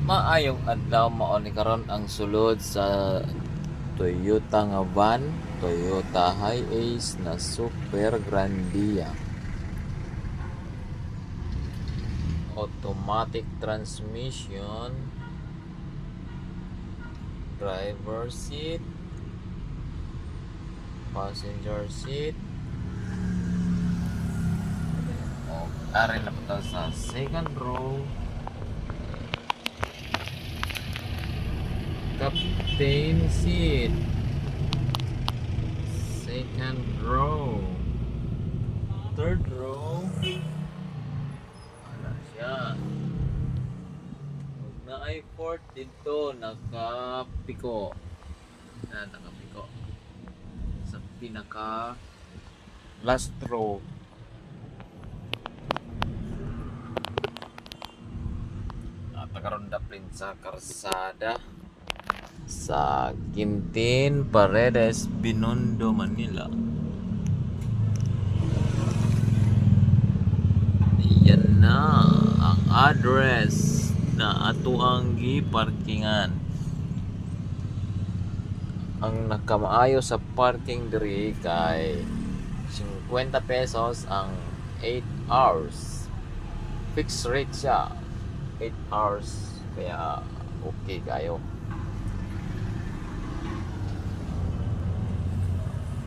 Maayong adlaw mao ni karon ang sulod sa Toyota nga van, Toyota Hiace na Super Grandia. Automatic transmission, driver seat, passenger seat. Ari na po sa second row. Captain seat, second row, third row. Wala siya. Huwag na ay fourth dito, nakapiko. Nakapiko sa pinaka last row. At nakaroon na rin sa karsada sa Quintin Paredes, Binondo, Manila. Yan na ang address na ato ang giparkingan. Ang nakamaayo sa parking diri kay 50 pesos ang 8 hours. Fixed rate siya, 8 hours, kaya okay kayo.